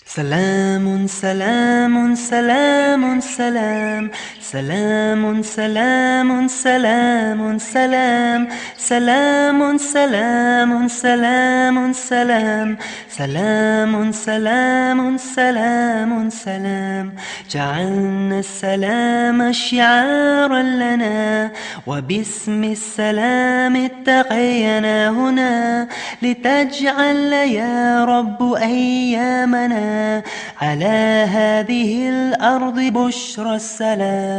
سلام سلام سلام سلام سلام سلام سلام سلام سلام سلام سلام سلام سلام سلام سلام سلام جعلنا السلام شعارا لنا وباسم السلام اتقينا هنا لتجعل يا رب أيامنا على هذه الأرض بشرى السلام.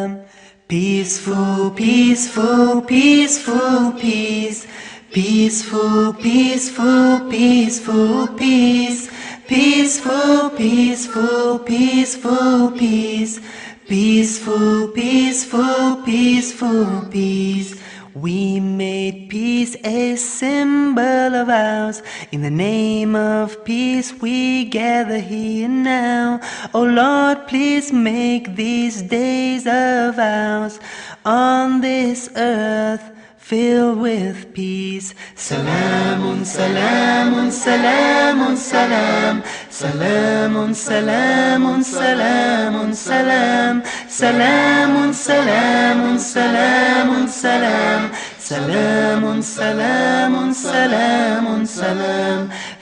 Peaceful, peaceful, peaceful, peace. Peaceful, peaceful, peaceful, peace. Peaceful, peaceful, peaceful, peace. Peaceful, peaceful, peaceful, peace. We made peace a symbol of ours. In the name of peace we gather here now. Oh Lord, please make these days of ours on this earth filled with peace. Salamun, salamun, salamun, salam. Salamun, salamun, salamun, salam. Salamun, salamun, salamun, salam. Salamun, salamun, salamun, salam.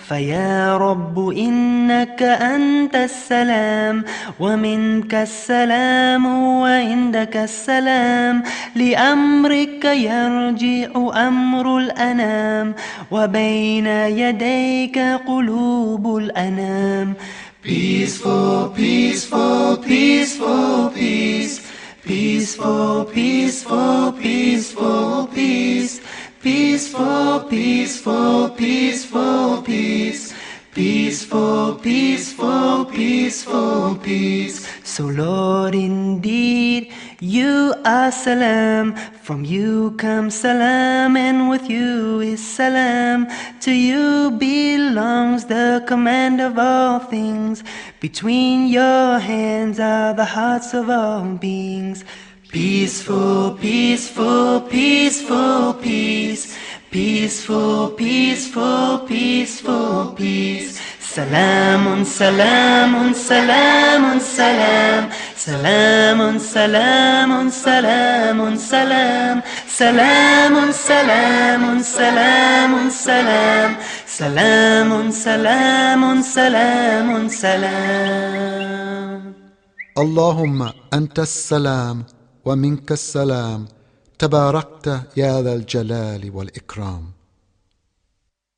فيا رب إنك أنت السلام ومنك السلام وعندك السلام لأمرك يرجع أمر الأنام وبين يديك قلوب الأنام. Peaceful, peaceful, peaceful, peace. Peaceful, peaceful, peaceful, peace. Peaceful, peaceful, peaceful, peace. Peaceful, peaceful, peaceful, peace. So Lord, indeed, you are salam. From you comes salam, and with you is salam. To you belongs the command of all things. Between your hands are the hearts of all beings. Peaceful, peaceful, peaceful, peace. Peaceful, peaceful, peaceful, peace. Salamun, salamun, salamun, salam. Salamun, salamun, salamun, salam. Salamun, salamun, salamun, salam. Salamun, salamun, salamun, salam. اللهم أنت السلام ومنك السلام تباركت يا ذا الجلال والإكرام.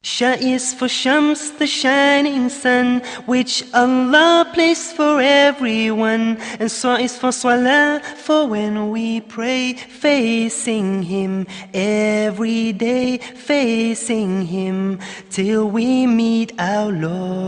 Sha is for Shams, the shining sun, which Allah placed for everyone. And Sa is for Salah, for when we pray, facing Him, every day facing Him, till we meet our Lord.